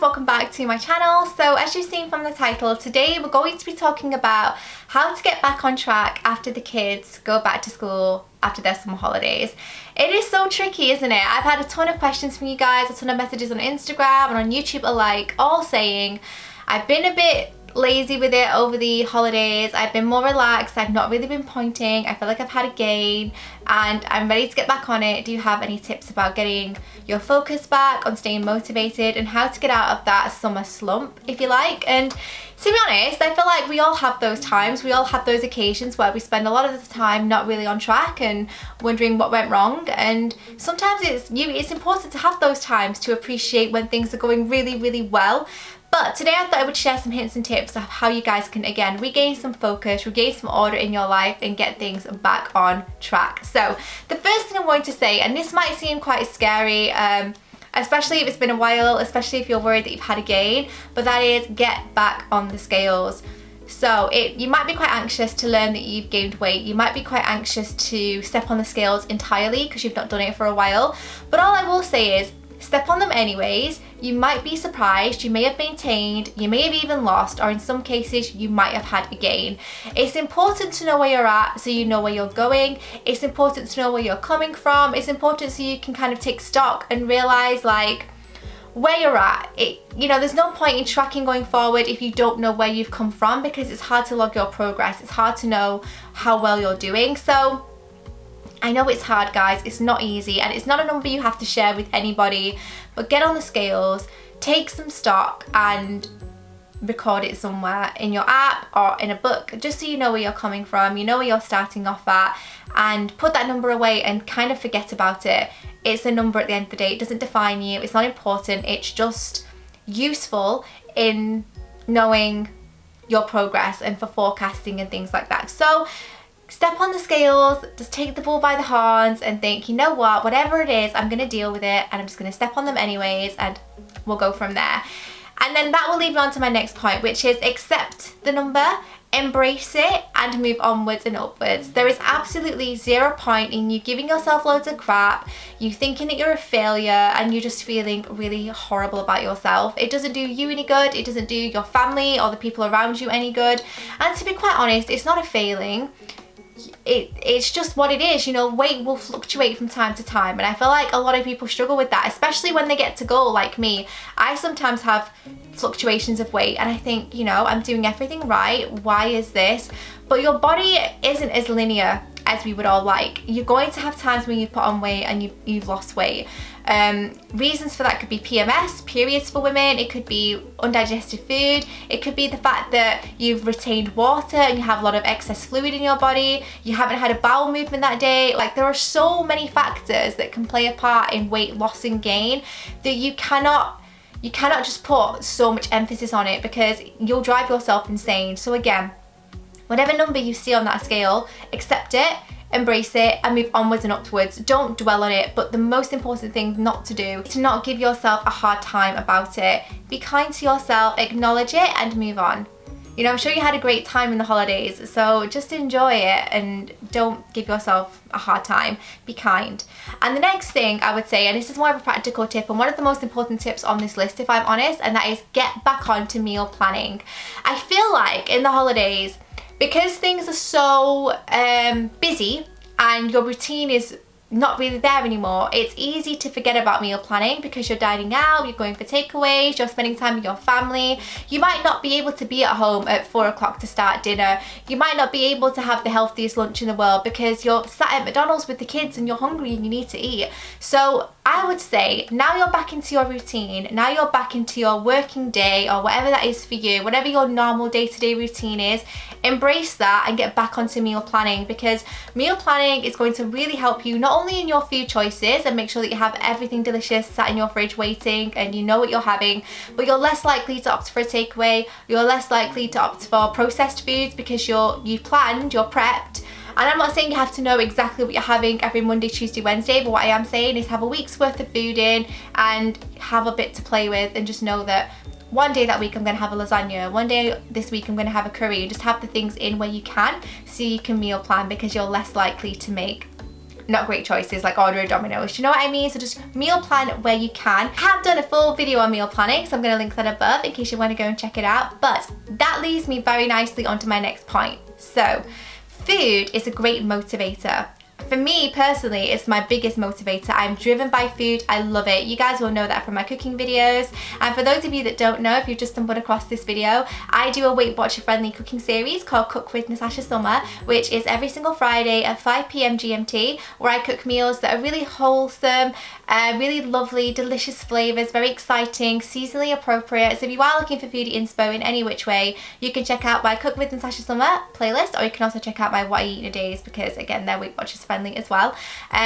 guys, welcome back to my channel. So as you've seen from the title, today we're going to be talking about how to get back on track after the kids go back to school after their summer holidays. It is so tricky, isn't it? I've had a ton of questions from you guys, a ton of messages on Instagram and on YouTube alike, all saying I've been a bit lazy with it over the holidays. I've been more relaxed. I've not really been pointing. I feel like I've had a gain and I'm ready to get back on it. Do you have any tips about getting your focus back, on staying motivated, and how to get out of that summer slump, if you like? And to be honest, I feel like we all have those times. We all have those occasions where we spend a lot of the time not really on track and wondering what went wrong. And sometimes it's important to have those times to appreciate when things are going really, really well. But today I thought I would share some hints and tips of how you guys can, again, regain some focus, regain some order in your life and get things back on track. So the first thing I'm going to say, and this might seem quite scary, especially if it's been a while, especially if you're worried that you've had a gain, but that is get back on the scales. So you might be quite anxious to learn that you've gained weight. You might be quite anxious to step on the scales entirely because you've not done it for a while. But all I will say is, step on them anyways. You might be surprised, you may have maintained, you may have even lost, or in some cases you might have had a gain. It's important to know where you're at so you know where you're going. It's important to know where you're coming from. It's important so you can kind of take stock and realize like where you're at. There's no point in tracking going forward if you don't know where you've come from, because it's hard to log your progress. It's hard to know how well you're doing. So I know it's hard, guys, it's not easy, and it's not a number you have to share with anybody, but get on the scales, take some stock and record it somewhere in your app or in a book, just so you know where you're coming from, you know where you're starting off at, and put that number away and kind of forget about it. It's a number at the end of the day. It doesn't define you, it's not important, it's just useful in knowing your progress and for forecasting and things like that. So step on the scales, just take the bull by the horns and think, you know what, whatever it is, I'm going to deal with it and I'm just going to step on them anyways, and we'll go from there. And then that will lead me on to my next point, which is accept the number, embrace it and move onwards and upwards. There is absolutely zero point in you giving yourself loads of crap, you thinking that you're a failure and you're just feeling really horrible about yourself. It doesn't do you any good, it doesn't do your family or the people around you any good. And to be quite honest, it's not a failing. It's just what it is. Weight will fluctuate from time to time, and I feel like a lot of people struggle with that, especially when they get to goal like me. I sometimes have fluctuations of weight and I think, I'm doing everything right, why is this? But your body isn't as linear as we would all like. You're going to have times when you've put on weight and you've lost weight. Reasons for that could be PMS, periods for women, it could be undigested food, it could be the fact that you've retained water and you have a lot of excess fluid in your body, you haven't had a bowel movement that day. Like, there are so many factors that can play a part in weight loss and gain that you cannot just put so much emphasis on it, because you'll drive yourself insane. So again, whatever number you see on that scale, accept it, embrace it and move onwards and upwards. Don't dwell on it, but the most important thing not to do is to not give yourself a hard time about it. Be kind to yourself, acknowledge it and move on. I'm sure you had a great time in the holidays, so just enjoy it and don't give yourself a hard time. Be kind. And the next thing I would say, and this is more of a practical tip and one of the most important tips on this list if I'm honest, and that is get back onto meal planning. I feel like in the holidays, because things are so busy and your routine is not really there anymore, it's easy to forget about meal planning because you're dining out, you're going for takeaways, you're spending time with your family. You might not be able to be at home at 4 o'clock to start dinner. You might not be able to have the healthiest lunch in the world because you're sat at McDonald's with the kids and you're hungry and you need to eat. So I would say now you're back into your routine, now you're back into your working day or whatever that is for you, whatever your normal day-to-day routine is, embrace that and get back onto meal planning, because meal planning is going to really help you not only in your food choices and make sure that you have everything delicious sat in your fridge waiting and you know what you're having, but you're less likely to opt for a takeaway, you're less likely to opt for processed foods because you've planned, you're prepped. And I'm not saying you have to know exactly what you're having every Monday, Tuesday, Wednesday, but what I am saying is have a week's worth of food in and have a bit to play with, and just know that one day that week I'm going to have a lasagna, one day this week I'm going to have a curry, and just have the things in where you can so you can meal plan, because you're less likely to make not great choices, like order a Domino's. Do you know what I mean? So just meal plan where you can. I have done a full video on meal planning, so I'm going to link that above in case you want to go and check it out. But that leads me very nicely onto my next point. So food is a great motivator. For me personally, it's my biggest motivator. I'm driven by food. I love it. You guys will know that from my cooking videos. And for those of you that don't know, if you've just stumbled across this video, I do a Weight Watcher friendly cooking series called Cook with Natasha Summar, which is every single Friday at 5 p.m. GMT, where I cook meals that are really wholesome, really lovely, delicious flavors, very exciting, seasonally appropriate. So if you are looking for foodie inspo in any which way, you can check out my Cook with Natasha Summar playlist, or you can also check out my What I Eat in a Days, because again, they're Weight Watchers friendly as well.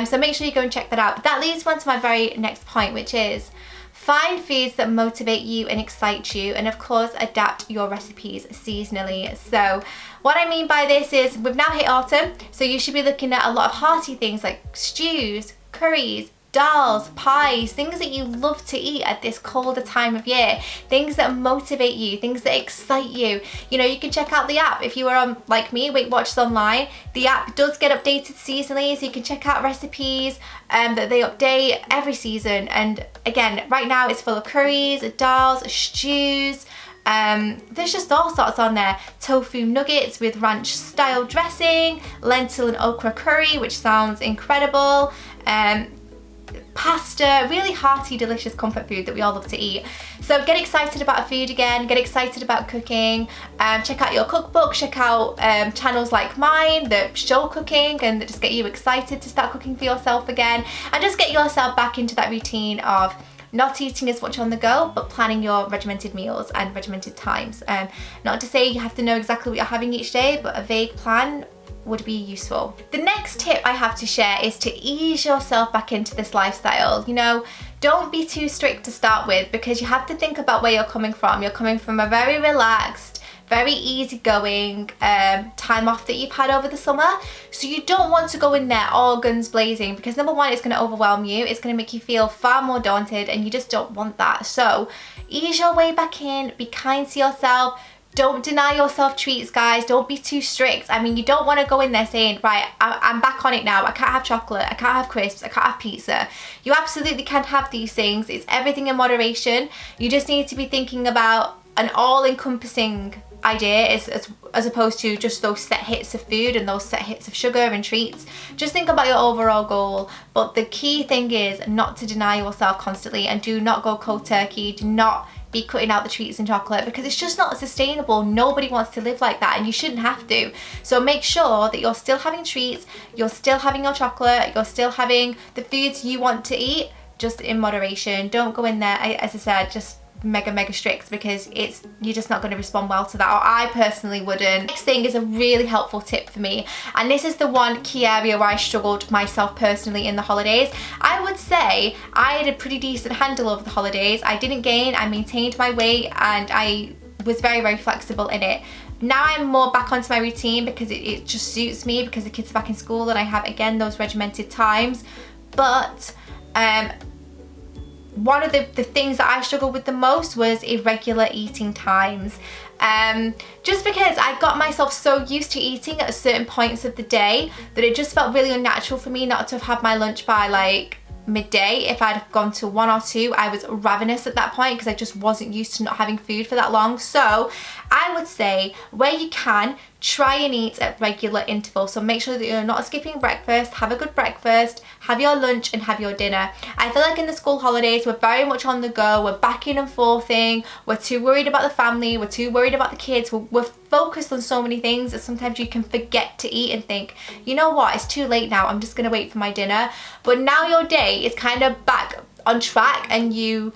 So make sure you go and check that out. But that leads on to my very next point, which is find foods that motivate you and excite you, and of course adapt your recipes seasonally. So what I mean by this is we've now hit autumn, so you should be looking at a lot of hearty things like stews, curries, dals, pies, things that you love to eat at this colder time of year, things that motivate you, things that excite you. You know, you can check out the app. If you are on, like me, Weight Watchers Online, the app does get updated seasonally, so you can check out recipes that they update every season. And again, right now it's full of curries, dals, stews. There's just all sorts on there. Tofu nuggets with ranch style dressing, lentil and okra curry, which sounds incredible. Pasta, really hearty, delicious comfort food that we all love to eat. So get excited about food again, get excited about cooking, check out your cookbook, check out channels like mine that show cooking and that just get you excited to start cooking for yourself again, and just get yourself back into that routine of not eating as much on the go, but planning your regimented meals and regimented times. Not to say you have to know exactly what you're having each day, but a vague plan would be useful. The next tip I have to share is to ease yourself back into this lifestyle. You know, don't be too strict to start with, because you have to think about where you're coming from. You're coming from a very relaxed, very easygoing time off that you've had over the summer. So you don't want to go in there all guns blazing, because number one, it's going to overwhelm you. It's going to make you feel far more daunted, and you just don't want that. So ease your way back in, be kind to yourself. Don't deny yourself treats, guys. Don't be too strict. I mean, you don't want to go in there saying, right, I'm back on it now. I can't have chocolate. I can't have crisps. I can't have pizza. You absolutely can have these things. It's everything in moderation. You just need to be thinking about an all-encompassing idea as opposed to just those set hits of food and those set hits of sugar and treats. Just think about your overall goal. But the key thing is not to deny yourself constantly, and do not go cold turkey. Do not be cutting out the treats and chocolate, because it's just not sustainable. Nobody wants to live like that, and you shouldn't have to. So make sure that you're still having treats, you're still having your chocolate, you're still having the foods you want to eat, just in moderation. Don't go in there, as I said, just mega strict, because you're just not going to respond well to that, or I personally wouldn't. Next thing is a really helpful tip for me, and this is the one key area where I struggled myself personally in the holidays. I would say I had a pretty decent handle over the holidays. I didn't gain, I maintained my weight, and I was very flexible in it. Now I'm more back onto my routine, because it just suits me, because the kids are back in school and I have again those regimented times. But one of the things that I struggled with the most was irregular eating times. Just because I got myself so used to eating at certain points of the day that it just felt really unnatural for me not to have had my lunch by like midday. If I'd gone to 1 or 2, I was ravenous at that point, because I just wasn't used to not having food for that long. So I would say, where you can, try and eat at regular intervals. So make sure that you're not skipping breakfast. Have a good breakfast, have your lunch, and have your dinner. I feel like in the school holidays, we're very much on the go. We're backing and forthing. We're too worried about the family. We're too worried about the kids. We're focused on so many things that sometimes you can forget to eat and think, you know what, it's too late now. I'm just going to wait for my dinner. But now your day is kind of back on track, and you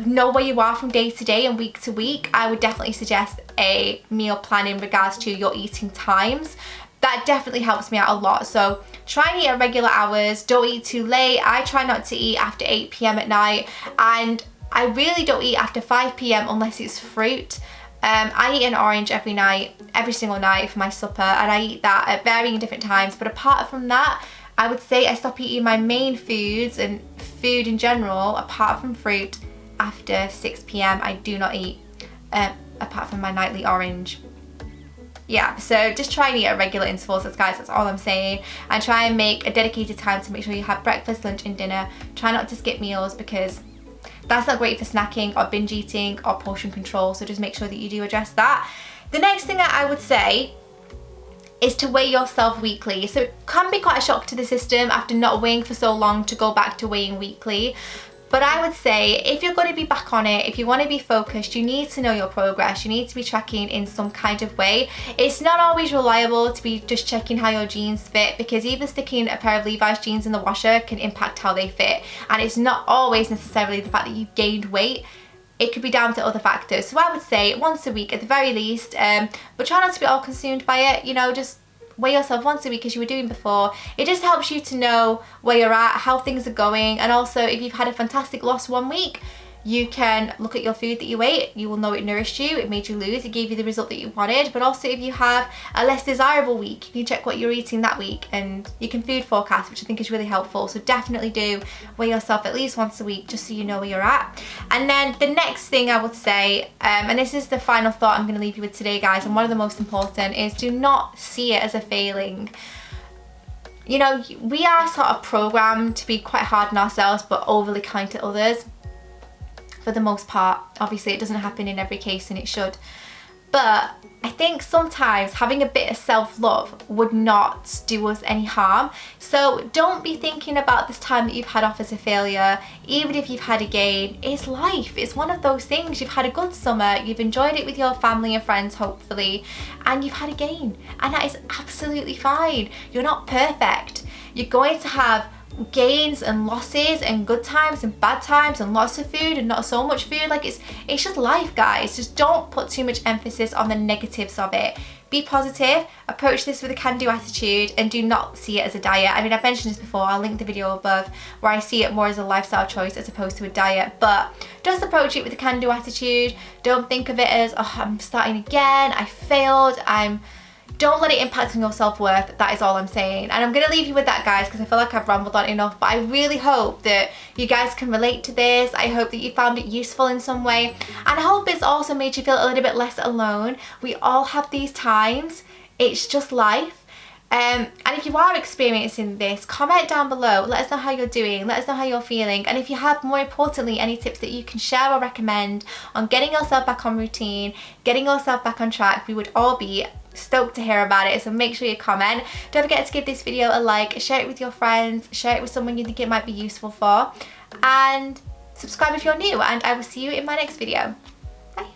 know where you are from day to day and week to week. I would definitely suggest a meal plan in regards to your eating times. That definitely helps me out a lot. So try and eat at regular hours. Don't eat too late. I try not to eat after 8 p.m. at night, and I really don't eat after 5 p.m. unless it's fruit. I eat an orange every night, every single night for my supper, and I eat that at varying different times. But apart from that, I would say I stop eating my main foods and food in general, apart from fruit, after 6 p.m. I do not eat, apart from my nightly orange. Yeah, so just try and eat at regular intervals, guys, that's all I'm saying. And try and make a dedicated time to make sure you have breakfast, lunch and dinner. Try not to skip meals because that's not great for snacking or binge eating or portion control, so just make sure that you do address that. The next thing that I would say is to weigh yourself weekly. So it can be quite a shock to the system after not weighing for so long to go back to weighing weekly. But I would say if you're going to be back on it, if you want to be focused, you need to know your progress. You need to be tracking in some kind of way. It's not always reliable to be just checking how your jeans fit, because even sticking a pair of Levi's jeans in the washer can impact how they fit. And it's not always necessarily the fact that you've gained weight. It could be down to other factors. So I would say once a week at the very least, but try not to be all consumed by it. You know, just weigh yourself once a week as you were doing before. It just helps you to know where you're at, how things are going, and also if you've had a fantastic loss one week, you can look at your food that you ate. You will know it nourished you, it made you lose, it gave you the result that you wanted. But also if you have a less desirable week, you can check what you're eating that week and you can food forecast, which I think is really helpful. So definitely do weigh yourself at least once a week just so you know where you're at. And then the next thing I would say, and this is the final thought I'm going to leave you with today, guys, and one of the most important, is do not see it as a failing. You know, we are sort of programmed to be quite hard on ourselves but overly kind to others. For the most part. Obviously it doesn't happen in every case and it should, but I think sometimes having a bit of self-love would not do us any harm. So don't be thinking about this time that you've had off as a failure. Even if you've had a gain, it's life, it's one of those things. You've had a good summer, you've enjoyed it with your family and friends hopefully, and you've had a gain, and that is absolutely fine. You're not perfect. You're going to have gains and losses and good times and bad times and lots of food and not so much food. Like it's just life, guys. Just don't put too much emphasis on the negatives of it. Be positive, approach this with a can-do attitude, and do not see it as a diet. I mean, I've mentioned this before, I'll link the video above, where I see it more as a lifestyle choice as opposed to a diet, but just approach it with a can-do attitude. Don't think of it as, oh, I'm starting again, I failed, don't let it impact on your self-worth. That is all I'm saying. And I'm going to leave you with that, guys, because I feel like I've rambled on enough. But I really hope that you guys can relate to this. I hope that you found it useful in some way. And I hope it's also made you feel a little bit less alone. We all have these times. It's just life. And if you are experiencing this, comment down below. Let us know how you're doing. Let us know how you're feeling. And if you have, more importantly, any tips that you can share or recommend on getting yourself back on routine, getting yourself back on track, we would all be stoked to hear about it. So make sure you comment. Don't forget to give this video a like, share it with your friends, share it with someone you think it might be useful for, and subscribe if you're new, and I will see you in my next video. Bye.